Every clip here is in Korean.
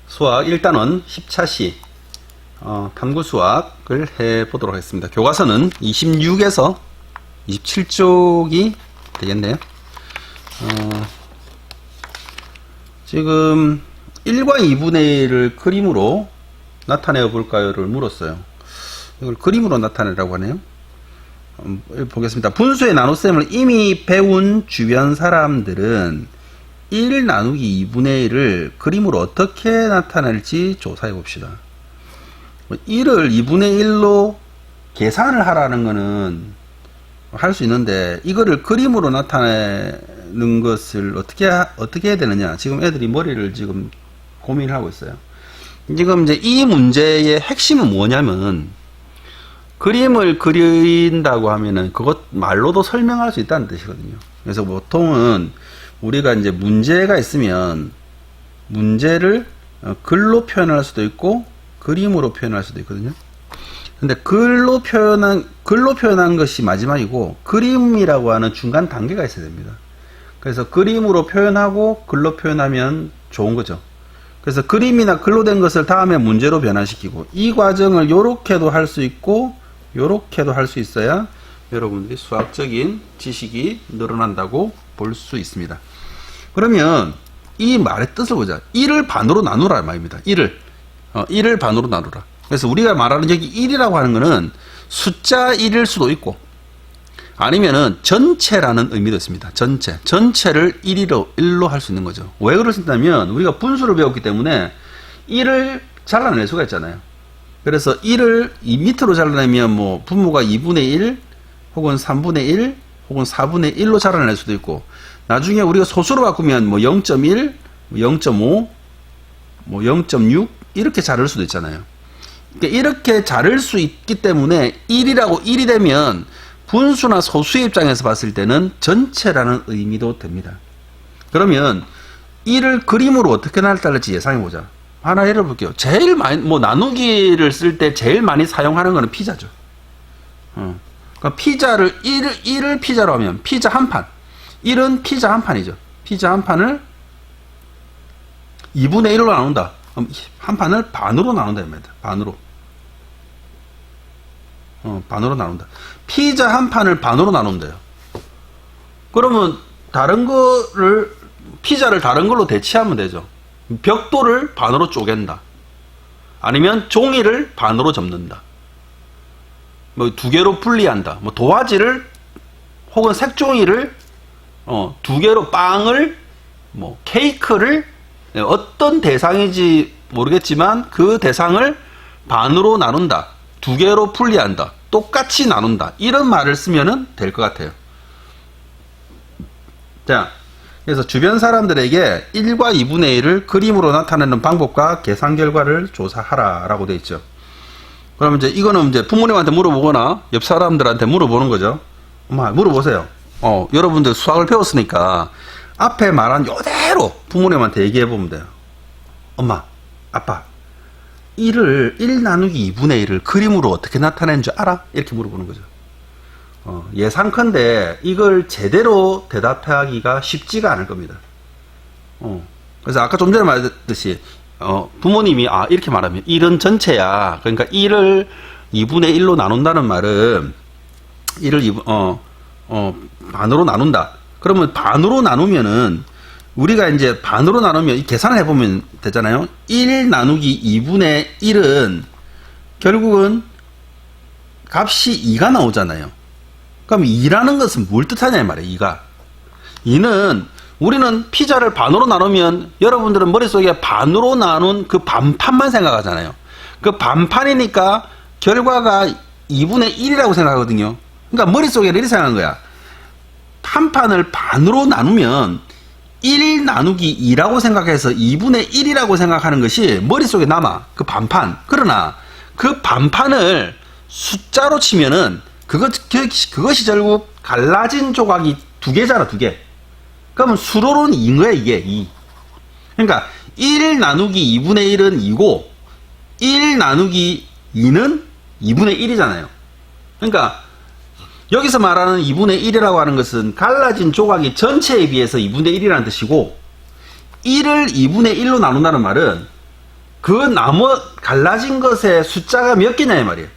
수학 1단원 10차시 탐구 수학을 해보도록 하겠습니다. 교과서는 26에서 27쪽이 되겠네요. 지금 1과 2분의 1을 그림으로 나타내어 볼까요를 물었어요. 이걸 그림으로 나타내라고 하네요. 보겠습니다. 분수의 나눗셈을 이미 배운 주변 사람들은 1 나누기 2분의 1을 그림으로 어떻게 나타낼지 조사해 봅시다. 1을 2분의 1로 계산을 하라는 거는 할 수 있는데, 이거를 그림으로 나타내는 것을 어떻게 해야 되느냐. 지금 애들이 머리를 지금 고민을 하고 있어요. 지금 이제 이 문제의 핵심은 뭐냐면, 그림을 그린다고 하면은 그것 말로도 설명할 수 있다는 뜻이거든요. 그래서 보통은 우리가 이제 문제가 있으면 문제를 글로 표현할 수도 있고 그림으로 표현할 수도 있거든요. 근데 글로 표현한 것이 마지막이고, 그림이라고 하는 중간 단계가 있어야 됩니다. 그래서 그림으로 표현하고 글로 표현하면 좋은 거죠. 그래서 그림이나 글로 된 것을 다음에 문제로 변화시키고, 이 과정을 요렇게도 할 수 있고 요렇게도 할 수 있어야 여러분들이 수학적인 지식이 늘어난다고 볼 수 있습니다. 그러면 이 말의 뜻을 보자. 1을 반으로 나누라 말입니다. 1을 반으로 나누라. 그래서 우리가 말하는 여기 1이라고 하는 거는 숫자 1일 수도 있고, 아니면은 전체라는 의미도 있습니다. 전체를 1로 할 수 있는 거죠. 왜 그러신다면, 우리가 분수를 배웠기 때문에 1을 잘라낼 수가 있잖아요. 그래서 1을 이 밑으로 잘라내면 뭐 분모가 2분의 1 혹은 3분의 1 혹은 4분의 1로 잘라낼 수도 있고, 나중에 우리가 소수로 바꾸면 뭐 0.1, 0.5, 뭐 0.6 이렇게 자를 수도 있잖아요. 그러니까 이렇게 자를 수 있기 때문에 1이 되면 분수나 소수의 입장에서 봤을 때는 전체라는 의미도 됩니다. 그러면 1을 그림으로 어떻게 나타낼지 예상해 보자. 하나 예를 볼게요. 제일 많이, 뭐 나누기를 쓸 때 제일 많이 사용하는 거는 피자죠. 그러니까 피자를 1을 피자로 하면 피자 한 판. 1은 피자 한 판이죠. 피자 한 판을 2분의 1로 나눈다. 한 판을 반으로 나눈다. 반으로 나눈다. 피자 한 판을 반으로 나눈대요. 그러면 피자를 다른 걸로 대체하면 되죠. 벽돌을 반으로 쪼갠다. 아니면 종이를 반으로 접는다. 뭐 두 개로 분리한다. 뭐 도화지를 혹은 색종이를 두 개로, 빵을, 뭐 케이크를, 어떤 대상인지 모르겠지만 그 대상을 반으로 나눈다. 두 개로 분리한다. 똑같이 나눈다. 이런 말을 쓰면은 될 것 같아요. 자, 그래서 주변 사람들에게 1과 2분의 1을 그림으로 나타내는 방법과 계산 결과를 조사하라 라고 되어 있죠. 그러면 이제 이거는 이제 부모님한테 물어보거나 옆 사람들한테 물어보는 거죠. 엄마, 물어보세요. 여러분들 수학을 배웠으니까 앞에 말한 요대로 부모님한테 얘기해 보면 돼요. 엄마, 아빠, 1 나누기 2분의 1을 그림으로 어떻게 나타내는 줄 알아? 이렇게 물어보는 거죠. 예상컨대 이걸 제대로 대답하기가 쉽지가 않을 겁니다. 그래서 아까 좀 전에 말했듯이 부모님이 이렇게 말하면 1은 전체야. 그러니까 1을 2분의 1로 나눈다는 말은 1을 반으로 나눈다. 그러면 반으로 나누면은 우리가 이제 반으로 나누면 이 계산을 해보면 되잖아요. 1 나누기 2분의 1은 결국은 값이 2가 나오잖아요. 그럼 2라는 것은 뭘 뜻하냐 이 말이에요. 2는 우리는 피자를 반으로 나누면 여러분들은 머릿속에 반으로 나눈 그 반판만 생각하잖아요. 그 반판이니까 결과가 2분의 1이라고 생각하거든요. 그러니까 머릿속에 이렇게 생각하는 거야. 한 판을 반으로 나누면 1 나누기 2라고 생각해서 2분의 1이라고 생각하는 것이 머릿속에 남아. 그 반판. 그러나 그 반판을 숫자로 치면은 그것이 결국 갈라진 조각이 두 개잖아, 두 개. 그러면 수로는 2인 거야, 이게. 2. 그러니까 1 나누기 2분의 1은 2고 1 나누기 2는 2분의 1이잖아요. 그러니까 여기서 말하는 2분의 1이라고 하는 것은 갈라진 조각이 전체에 비해서 2분의 1이라는 뜻이고, 1을 2분의 1로 나눈다는 말은 그 갈라진 것의 숫자가 몇 개냐 이 말이에요.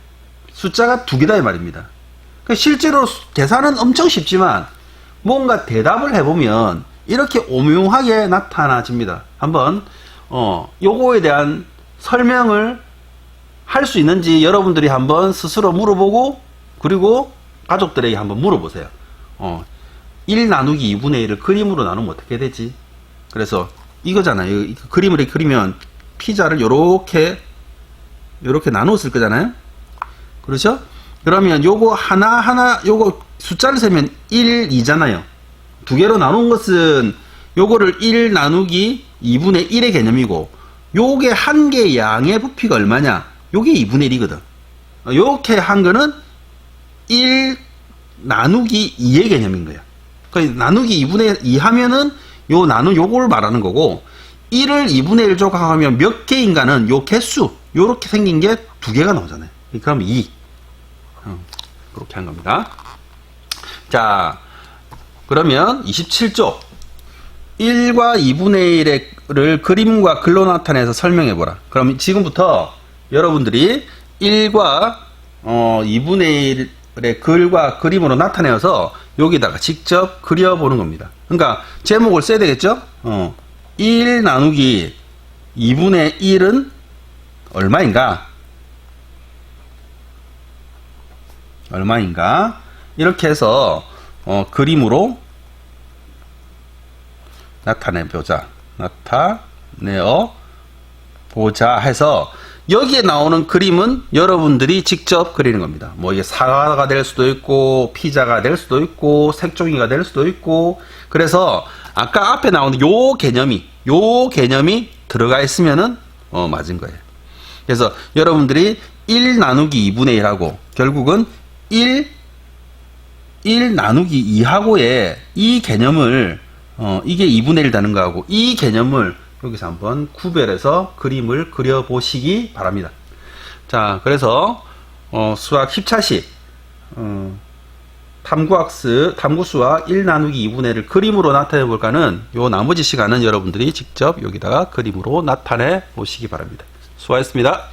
숫자가 2개다 이 말입니다. 실제로 계산은 엄청 쉽지만 뭔가 대답을 해보면 이렇게 오묘하게 나타나집니다. 한번 요거에 대한 설명을 할 수 있는지 여러분들이 한번 스스로 물어보고 그리고 가족들에게 한번 물어보세요. 1 나누기 2분의 1을 그림으로 나누면 어떻게 되지? 그래서 이거잖아요. 그림을 그리면 피자를 요렇게 나누었을 거잖아요. 그렇죠? 그러면 요거 하나하나 요거 숫자를 세면 1, 2잖아요. 2개로 나눈 것은 요거를 1 나누기 2분의 1의 개념이고 요게 한 개의 양의 부피가 얼마냐? 요게 2분의 1이거든. 요렇게 한 거는 1 나누기 2의 개념인 거야. 그러니까 나누기 2분의 2 하면은 요걸 말하는 거고 1을 2분의 1 조각하면 몇 개인가는 요 개수 요렇게 생긴 게 2개가 나오잖아요. 그럼 2 그렇게 한 겁니다. 자, 그러면 27쪽 1과 2분의 1을 그림과 글로 나타내서 설명해보라. 그럼 지금부터 여러분들이 1과 2분의 1의 글과 그림으로 나타내어서 여기다가 직접 그려보는 겁니다. 그러니까 제목을 써야 되겠죠? 1 나누기 2분의 1은 얼마인가? 이렇게 해서 그림으로 나타내어 보자 해서 여기에 나오는 그림은 여러분들이 직접 그리는 겁니다. 뭐 이게 사과가 될 수도 있고 피자가 될 수도 있고 색종이가 될 수도 있고 그래서 아까 앞에 나오는 요 개념이 들어가 있으면은 맞은 거예요. 그래서 여러분들이 1 나누기 2분의 1하고 결국은 1 나누기 2하고의 이 개념을 이게 2분의 1 되는 거하고 이 개념을 여기서 한번 구별해서 그림을 그려보시기 바랍니다. 자, 그래서 수학 10차시 탐구수학 1 나누기 2분의 1을 그림으로 나타내 볼까는 요 나머지 시간은 여러분들이 직접 여기다가 그림으로 나타내 보시기 바랍니다. 수고하셨습니다.